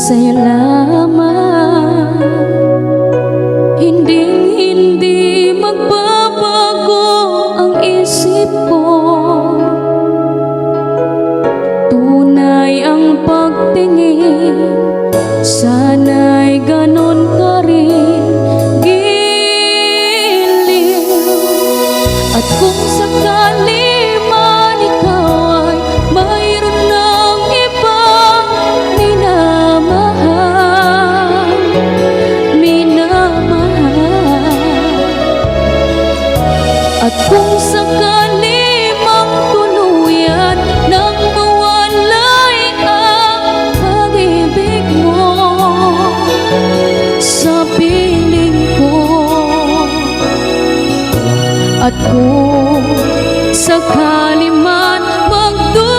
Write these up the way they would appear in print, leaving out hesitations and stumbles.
sa'yo lamang. Hindi magbabago ang isip ko. Tunay ang pagtingin, sana'y ganon ka rin giliw. At kung sakali man ikaw ay mayroon ng ibang minamahal, at kung sakali mang tuluyan nang mawalay ang pag-ibig mo sa piling ko, at kung sakali man magdusa,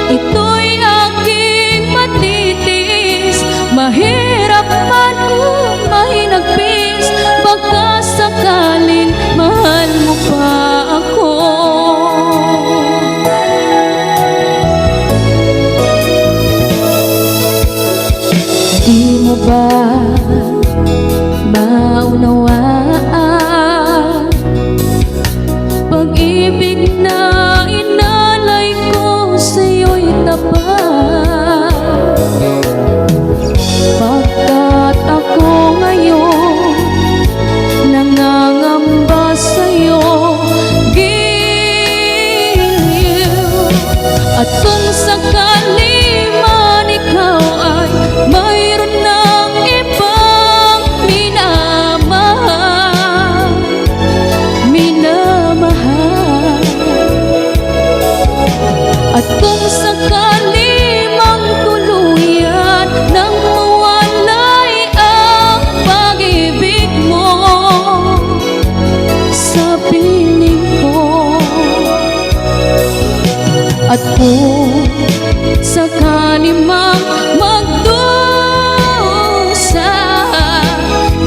ito'y aking matitiis. Mahirap man o mahinagpis, baka sakaling mahal mo pa ako. Di mo ba maunawaan pag-ibig na inalay ko sa'yo'y tapat? Pagkat ako ngayon nangangamba sa'yo giliw. At kung sakali man ikaw ay mayroon ng ibang minamahal, at kung sakali mang tuluyan nang mawalay ang pag-ibig mo sa piling ko, at kung sakali mang magdusa,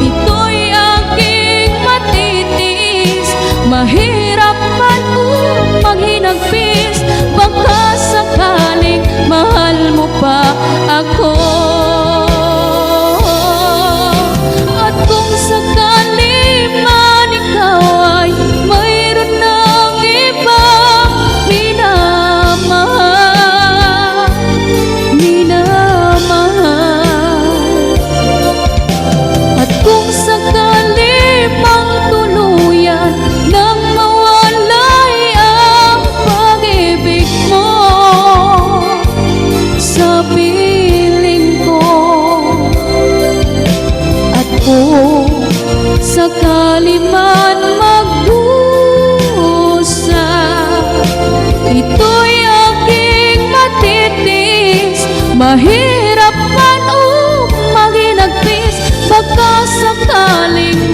ito'y aking matitiis. Mahirap man o maghinagpis, baka sakaling mahal mo pa ako. At kung sakali man ikaw ay mayroon ng ibang minamahal, at kung sakali mang tuluyan nang mawalay ang pag-ibig mo sa piling ko, at kung sakali man magdusa, ito'y aking matitiis. Mahirap man o maginagpis, baka sakaling